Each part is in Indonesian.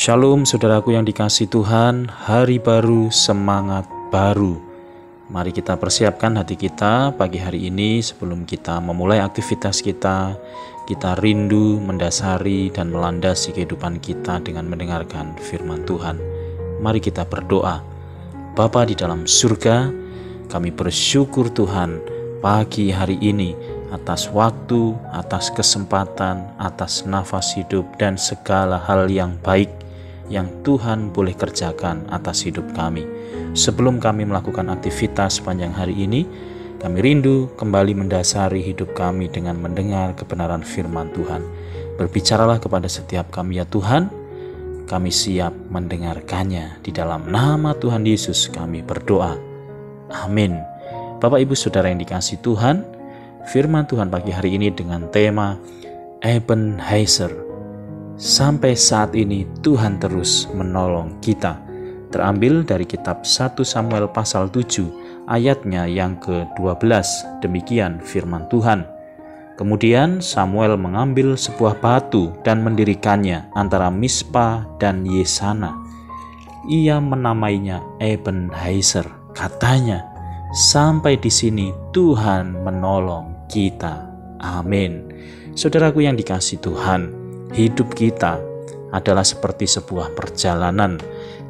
Shalom saudaraku yang dikasihi Tuhan, hari baru, semangat baru. Mari kita persiapkan hati kita pagi hari ini sebelum kita memulai aktivitas kita. Kita rindu mendasari dan melandasi kehidupan kita dengan mendengarkan firman Tuhan. Mari kita berdoa. Bapa di dalam surga, kami bersyukur Tuhan pagi hari ini atas waktu, atas kesempatan, atas nafas hidup dan segala hal yang baik yang Tuhan boleh kerjakan atas hidup kami. Sebelum kami melakukan aktivitas sepanjang hari ini, kami rindu kembali mendasari hidup kami dengan mendengar kebenaran firman Tuhan. Berbicaralah kepada setiap kami ya Tuhan, kami siap mendengarkannya. Di dalam nama Tuhan Yesus kami berdoa. Amin. Bapak Ibu Saudara yang dikasihi Tuhan, firman Tuhan pagi hari ini dengan tema Ebenezer. Sampai saat ini Tuhan terus menolong kita. Terambil dari kitab 1 Samuel pasal 7 ayatnya yang ke-12. Demikian firman Tuhan. Kemudian Samuel mengambil sebuah batu dan mendirikannya antara Mispa dan Yesana. Ia menamainya Ebenezer. Katanya, sampai di sini Tuhan menolong kita. Amin. Saudaraku yang dikasihi Tuhan, hidup kita adalah seperti sebuah perjalanan.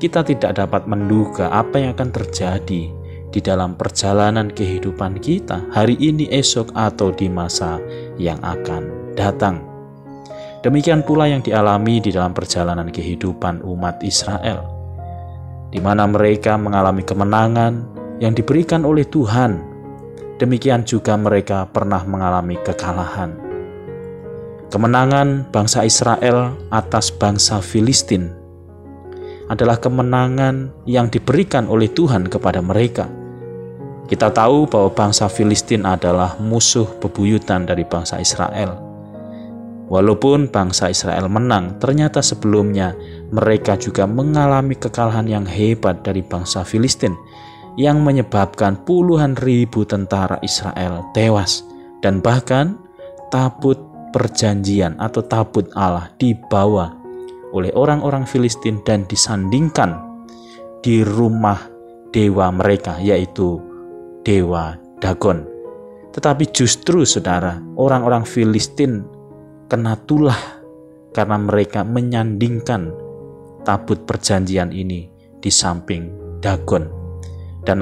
Kita tidak dapat menduga apa yang akan terjadi di dalam perjalanan kehidupan kita hari ini, esok, atau di masa yang akan datang. Demikian pula yang dialami di dalam perjalanan kehidupan umat Israel, di mana mereka mengalami kemenangan yang diberikan oleh Tuhan. Demikian juga mereka pernah mengalami kekalahan. Kemenangan bangsa Israel atas bangsa Filistin adalah kemenangan yang diberikan oleh Tuhan kepada mereka. Kita tahu bahwa bangsa Filistin adalah musuh bebuyutan dari bangsa Israel. Walaupun bangsa Israel menang, ternyata sebelumnya mereka juga mengalami kekalahan yang hebat dari bangsa Filistin yang menyebabkan puluhan ribu tentara Israel tewas, dan bahkan tabut perjanjian atau tabut Allah dibawa oleh orang-orang Filistin dan disandingkan di rumah dewa mereka, yaitu dewa Dagon. Tetapi justru saudara, orang-orang Filistin kena tulah karena mereka menyandingkan tabut perjanjian ini di samping Dagon. Dan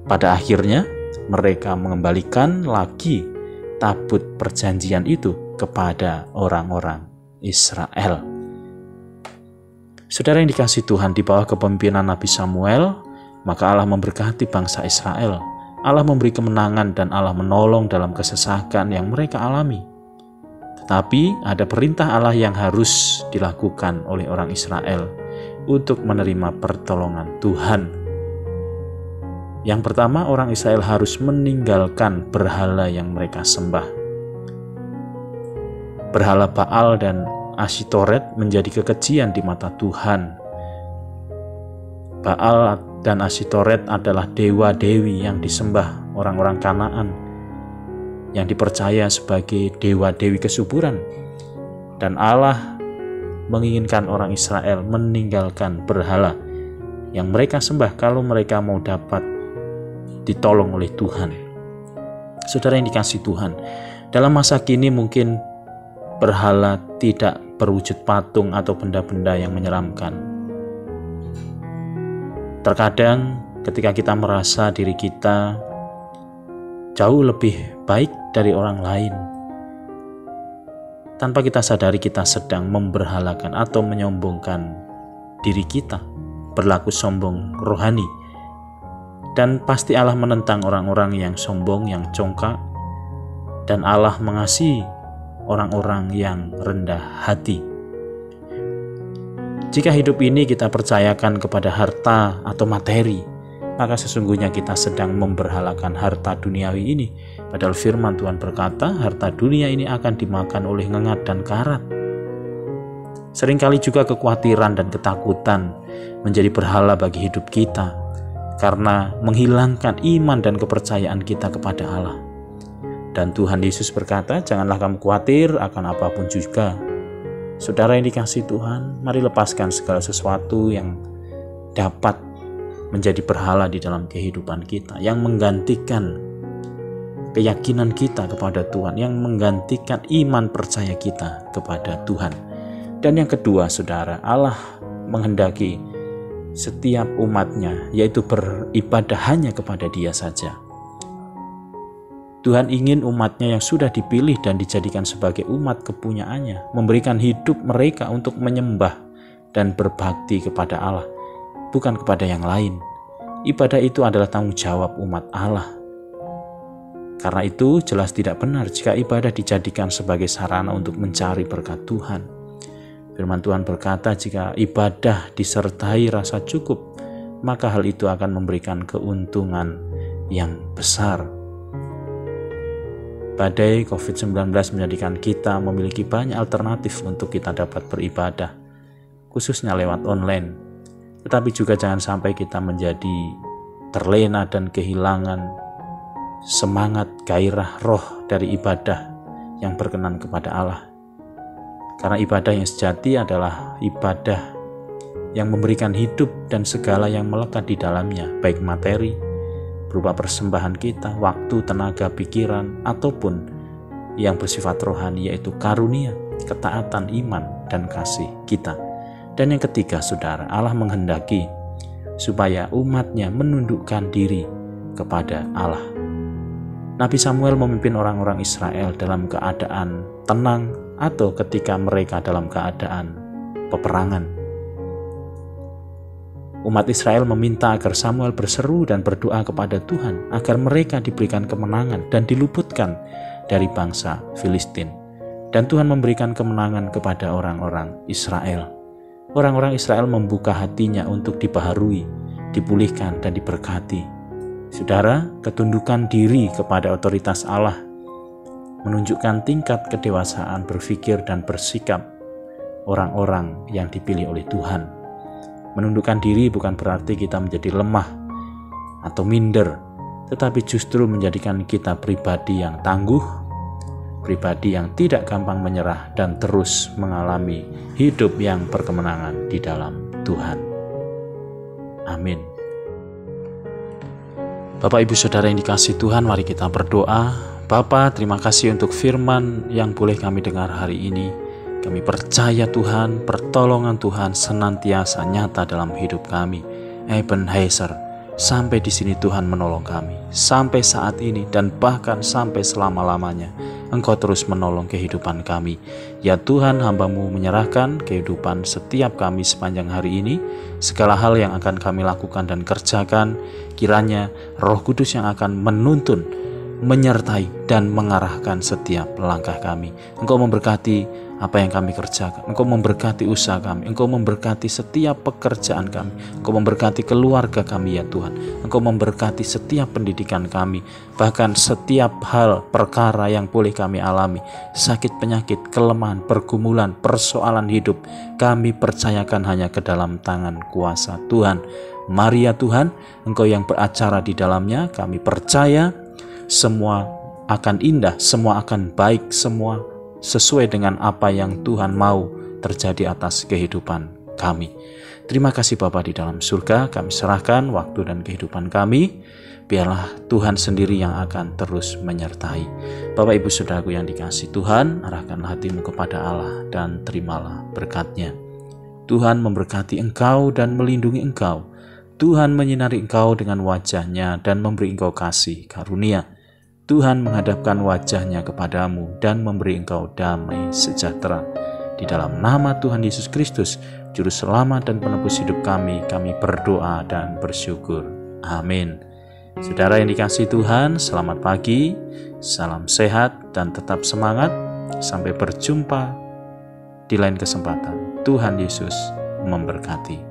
pada akhirnya mereka mengembalikan lagi tabut perjanjian itu kepada orang-orang Israel. Saudara yang dikasihi Tuhan, di bawah kepemimpinan Nabi Samuel, maka Allah memberkati bangsa Israel. Allah memberi kemenangan dan Allah menolong dalam kesesakan yang mereka alami. Tetapi ada perintah Allah yang harus dilakukan oleh orang Israel untuk menerima pertolongan Tuhan. Yang pertama, orang Israel harus meninggalkan berhala yang mereka sembah. Berhala Baal dan Asytoret menjadi kekejian di mata Tuhan. Baal dan Asytoret adalah dewa-dewi yang disembah orang-orang Kanaan, yang dipercaya sebagai dewa-dewi kesuburan. Dan Allah menginginkan orang Israel meninggalkan berhala yang mereka sembah kalau mereka mau dapat ditolong oleh Tuhan. Saudara yang dikasihi Tuhan, dalam masa kini mungkin berhala tidak berwujud patung atau benda-benda yang menyeramkan. Terkadang ketika kita merasa diri kita jauh lebih baik dari orang lain, tanpa kita sadari kita sedang memberhalakan atau menyombongkan diri kita, berlaku sombong rohani. Dan pasti Allah menentang orang-orang yang sombong, yang congkak, dan Allah mengasihi orang-orang yang rendah hati. Jika hidup ini kita percayakan kepada harta atau materi, maka sesungguhnya kita sedang memberhalakan harta duniawi ini. Padahal firman Tuhan berkata, harta dunia ini akan dimakan oleh ngengat dan karat. Seringkali juga kekhawatiran dan ketakutan menjadi berhala bagi hidup kita, karena menghilangkan iman dan kepercayaan kita kepada Allah. Dan Tuhan Yesus berkata, janganlah kamu khawatir akan apapun juga, Saudara yang dikasihi Tuhan, mari lepaskan segala sesuatu yang dapat menjadi berhala di dalam kehidupan kita, yang menggantikan keyakinan kita kepada Tuhan, yang menggantikan iman percaya kita kepada Tuhan. Dan yang kedua, saudara, Allah menghendaki setiap umatnya, yaitu beribadah hanya kepada Dia saja. Tuhan ingin umatnya yang sudah dipilih dan dijadikan sebagai umat kepunyaannya, memberikan hidup mereka untuk menyembah dan berbakti kepada Allah, bukan kepada yang lain. Ibadah itu adalah tanggung jawab umat Allah. Karena itu jelas tidak benar jika ibadah dijadikan sebagai sarana untuk mencari berkat Tuhan. Firman Tuhan berkata, jika ibadah disertai rasa cukup, maka hal itu akan memberikan keuntungan yang besar. Badai COVID-19 menjadikan kita memiliki banyak alternatif untuk kita dapat beribadah, khususnya lewat online. Tetapi juga jangan sampai kita menjadi terlena dan kehilangan semangat gairah roh dari ibadah yang berkenan kepada Allah. Karena ibadah yang sejati adalah ibadah yang memberikan hidup dan segala yang melekat di dalamnya, baik materi, berupa persembahan kita, waktu, tenaga, pikiran, ataupun yang bersifat rohani, yaitu karunia, ketaatan, iman, dan kasih kita. Dan yang ketiga, saudara, Allah menghendaki supaya umatnya menundukkan diri kepada Allah. Nabi Samuel memimpin orang-orang Israel dalam keadaan tenang atau ketika mereka dalam keadaan peperangan. Umat Israel meminta agar Samuel berseru dan berdoa kepada Tuhan agar mereka diberikan kemenangan dan diluputkan dari bangsa Filistin. Dan Tuhan memberikan kemenangan kepada orang-orang Israel. Orang-orang Israel membuka hatinya untuk dibaharui, dipulihkan, dan diberkati. Saudara, ketundukan diri kepada otoritas Allah menunjukkan tingkat kedewasaan berpikir dan bersikap orang-orang yang dipilih oleh Tuhan. Menundukkan diri bukan berarti kita menjadi lemah atau minder, tetapi justru menjadikan kita pribadi yang tangguh, pribadi yang tidak gampang menyerah dan terus mengalami hidup yang berkemenangan di dalam Tuhan. Amin. Bapak, Ibu, Saudara yang dikasihi Tuhan, mari kita berdoa. Bapa, terima kasih untuk firman yang boleh kami dengar hari ini. Kami percaya Tuhan, pertolongan Tuhan senantiasa nyata dalam hidup kami. Ebenezer, sampai di sini Tuhan menolong kami. Sampai saat ini dan bahkan sampai selama-lamanya, Engkau terus menolong kehidupan kami. Ya Tuhan, hamba-Mu menyerahkan kehidupan setiap kami sepanjang hari ini. Segala hal yang akan kami lakukan dan kerjakan, kiranya Roh Kudus yang akan menuntun, menyertai dan mengarahkan setiap langkah kami. Engkau memberkati apa yang kami kerjakan, Engkau memberkati usaha kami, Engkau memberkati setiap pekerjaan kami, Engkau memberkati keluarga kami ya Tuhan, Engkau memberkati setiap pendidikan kami, bahkan setiap hal perkara yang boleh kami alami, sakit, penyakit, kelemahan, pergumulan, persoalan hidup, kami percayakan hanya ke dalam tangan kuasa Tuhan. Mari ya Tuhan, Engkau yang beracara di dalamnya, kami percaya semua akan indah, semua akan baik, semua sesuai dengan apa yang Tuhan mau terjadi atas kehidupan kami. Terima kasih Bapa di dalam surga, kami serahkan waktu dan kehidupan kami. Biarlah Tuhan sendiri yang akan terus menyertai. Bapak, Ibu, Saudaraku yang dikasihi Tuhan, arahkanlah hatimu kepada Allah dan terimalah berkat-Nya. Tuhan memberkati engkau dan melindungi engkau. Tuhan menyinari engkau dengan wajah-Nya dan memberi engkau kasih karunia. Tuhan menghadapkan wajah-Nya kepadamu dan memberi engkau damai sejahtera. Di dalam nama Tuhan Yesus Kristus, Juru Selamat dan Penebus hidup kami berdoa dan bersyukur. Amin. Saudara yang dikasihi Tuhan, selamat pagi, salam sehat dan tetap semangat. Sampai berjumpa di lain kesempatan. Tuhan Yesus memberkati.